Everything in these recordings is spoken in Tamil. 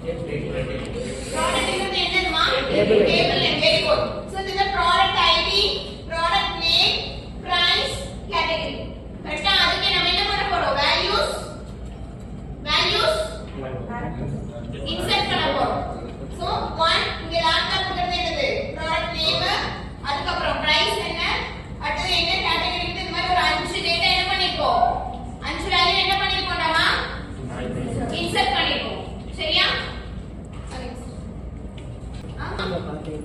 Product is என்னதுமா? Table name. Very good. So this is product ID, product name, price, category. கரெக்ட்டா? அதுக்கு நம்ம என்ன பண்ண போறோம்? values insert பண்ண போறோம். So one இங்க லாஸ்டா கொடுக்கிறது என்னது? product name, அதுக்கு அப்புறம் price என்ன? அடுத்து என்ன category இது மாதிரி ஒரு 5 டேட்டா என்ன பண்ணிருக்கோம்? 5 வேல்யூ என்ன பண்ணிருக்கோம்டாமா? insert பண்ணிருக்கோம். சரியா?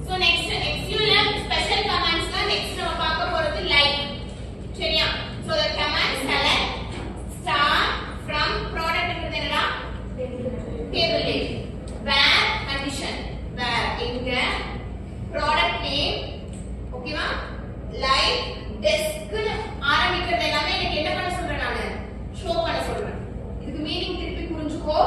So next SQL special commands la next நம்ம பார்க்க போறது like. சரியா? So the command select star from product ங்கிறது என்னடா? table name. where condition where இங்க product name ஓகேவா? like desk னு ஆரம்பிக்கிறது எல்லாமே எனக்கு என்ன பண்ண சொல்றேன் நானு? show பண்ண சொல்றேன். இதுக்கு மீனிங் திருப்பி புரிஞ்சுக்கோ.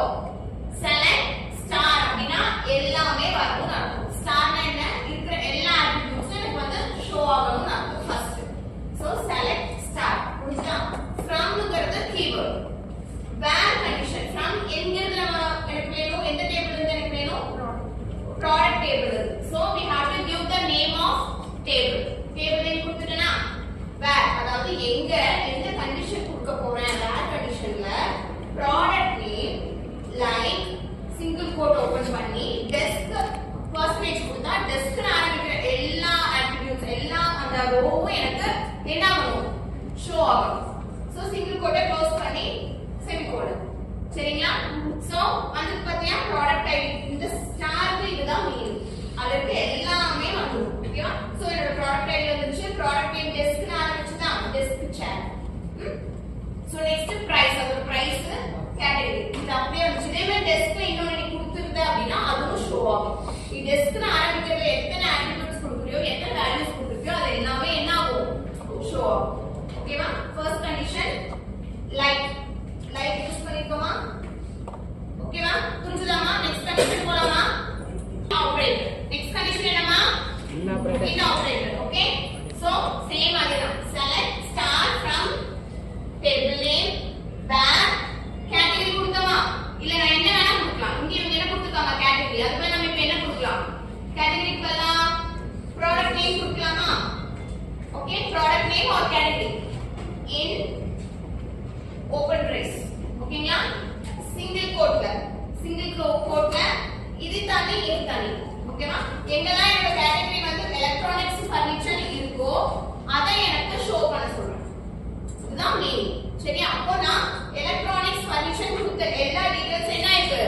select star அப்படினா எல்லாமே வரணும்னு அர்த்தம். ஸ்டார்னா என்ன? இருக்கிற எல்லா அட்ரிபியூட்ஸும் எனக்கு வந்து ஷோ ஆகணும்னு அர்த்தம் ஃபர்ஸ்ட். So select star. புரியுதா? from ங்கிறது கீவேர்ட். where condition from எங்கிருந்து நம்ம எனக்கு வேணும்? எந்த டேபிள்ல இருந்து எனக்கு வேணும்? ப்ராடக்ட் டேபிள் இருந்து. so we have to give the name of table. Table name கொடுத்துட்டேனா? where அதாவது எங்க எந்த கண்டிஷன் கொடுக்க போறேன்? where கண்டிஷன்ல product name like single quote open பண்ணி டெஸ்க் பர்சன்டேஜ் கொடுத்தா டெஸ்க் ஆரம்பிக்கிற எல்லா அட்ரிபியூட்ஸ் எல்லா அந்த ரோவும் எனக்கு என்ன ஆகும்? ஷோ ஆகும். சோ சிங்கிள் கோட்டை க்ளோஸ் பண்ணி செமிகோலன். சரிங்களா? சோ அதுக்கு பத்தியா ப்ராடக்ட் ஐடி இந்த ஸ்டார்க்கு இதுதான் மீனிங். அதுக்கு எல்லாமே வந்துரும். ஓகேவா? சோ என்னோட ப்ராடக்ட் ஐடி வந்துருச்சு. ப்ராடக்ட் நேம் டெஸ்க் ஆரம்பிச்சதா? Desk chair. So next price. அதோட பிரைஸ் கேட்டகரி இது அப்படியே வந்துச்சு. இதே மாதிரி டெஸ்க்ல இன்னொன்னு நீ கொடுத்துருந்த அப்படின்னா அதுவும் ஷோ ஆகும். நீ டெஸ்க்ல ஆரம்பிக்கிறதுல எத்தனை அட்ரிபியூட்ஸ் கொடுக்குறியோ எத்தனை வேல்யூஸ் கொடுக்குறியோ அது எல்லாமே என்ன ஆகும்? ஷோ ஆகும். ஓகேவா? ஃபர்ஸ்ட் கண்டிஷன் லைக் யூஸ் பண்ணிக்கோமா? ஓகேவா? புரிஞ்சுதாமா? நெக்ஸ்ட் கண்டிஷன் போலாமா? ஆபரேட்டர். நெக்ஸ்ட் கண்டிஷன் என்னமா? In operator. Okay? So same அதேதான். Select star from table name where category கொடுத்தோமா? இல்ல நான் என்ன வேணா கொடுக்கலாம். இங்க இவங்க என்ன கொடுத்துருக்காங்க? கேட்டகரி. அதுக்கு நம்ம இப்ப என்ன கொடுக்கலாம்? கேட்டகரிக்கு பதிலா ப்ராடக்ட் நேம் கொடுக்கலாமா? Okay, product name or category in open brace. ஓகேங்களா? சிங்கிள் கோட்ல இது தனி இது தனி. ஓகேவா? எங்கெல்லாம் என்னோட கேட்டகரி வந்து எலக்ட்ரானிக்ஸ் ஃபர்னிச்சர் இருக்கோ அதை எனக்கு ஷோ பண்ண சொல்றேன். இதுதான் மீனிங். சரியா? அப்போ நான் எலக்ட்ரானிக்ஸ் ஃபர்னிச்சர் கொடுத்த எல்லா டீடைல்ஸ் என்ன ஆயிருக்கு?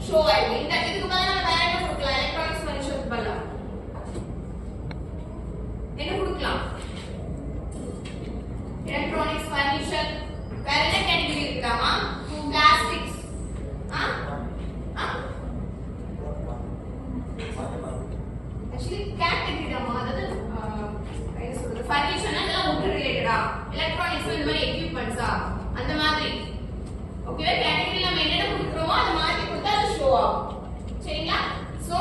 ஷோ ஆயிருக்கு. இந்த இதுக்கு பதிலா நம்ம வேற என்ன கொடுக்கலாம்? எலக்ட்ரானிக்ஸ் ஃபர்னிச்சருக்கு பதிலா என்ன கொடுக்கலாம்? எலக்ட்ரானிக்ஸ் ஃபர்னிச்சர் வேற என்ன கேட்டகரி இருக்குதாமா? பிளாஸ்டிக்ஸ். ஆக்சுவலி கேட்டகரி தாமா. அதாவது என்ன சொல்றது? ஃபர்னிச்சர்னா இதெல்லாம் வுட் ரிலேட்டடா? எலக்ட்ரானிக்ஸ் இந்த மாதிரி எக்யூப்மென்ட்ஸா? அந்த மாதிரி. ஓகேவா? கேட்டகரில நம்ம என்னென்ன கொடுக்குறோமோ அதை மாத்தி கொடுத்தா அது ஷோ ஆகும். சரிங்களா? So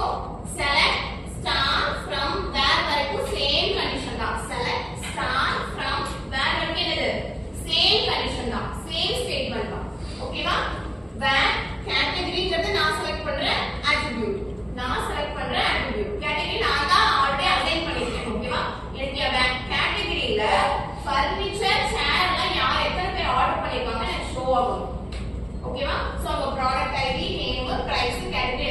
select star from where வரைக்கும் சேம் கண்டிஷன் தான். செலக்ட் ஸ்டார் ஃப்ரம் வேர் வரைக்கும் என்னது? சேம் கண்டிஷன் தான். சேம் ஸ்டேட்மென்ட் தான். ஓகேவா? வேர் கேட்டகரிங்கிறது நான் செலக்ட் பண்ற அட்ரிபியூட். கேட்டகரி நான் தான் ஆல்ரெடி அசைன் பண்ணிருக்கேன். ஓகேவா? எனக்கு கேட்டகரியில ஃபர்னிச்சர் சேர்லாம் யார் எத்தனை பேர் ஆர்டர் பண்ணிருக்காங்க எனக்கு ஷோ ஆகும். ஓகேவா? சோ உங்க product ID, name, price, category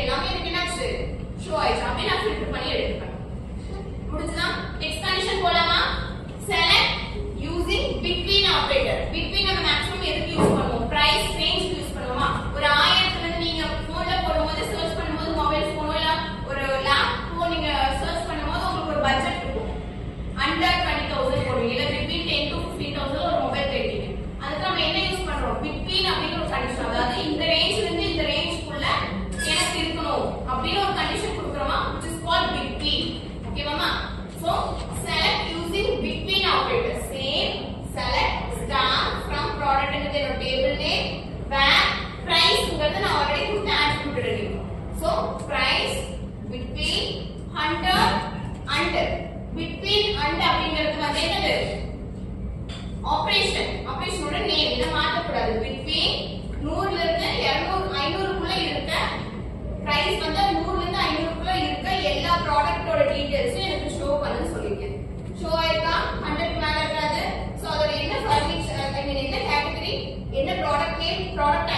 price வந்து 100 ல இருந்து 500 குள்ள இருக்க எல்லா ப்ராடக்ட்டோட டீடைல்ஸ் எனக்கு ஷோ பண்ணுன்னு சொல்லிருக்கேன். ஷோ ஆயிருக்கா? 100 க்கு மேல இருக்காது. சோ அதோட என்ன ஃபர்னிச்சர், ஐ மீன் என்ன கேட்டகரி, என்ன ப்ராடக்ட் நேம், ப்ராடக்ட்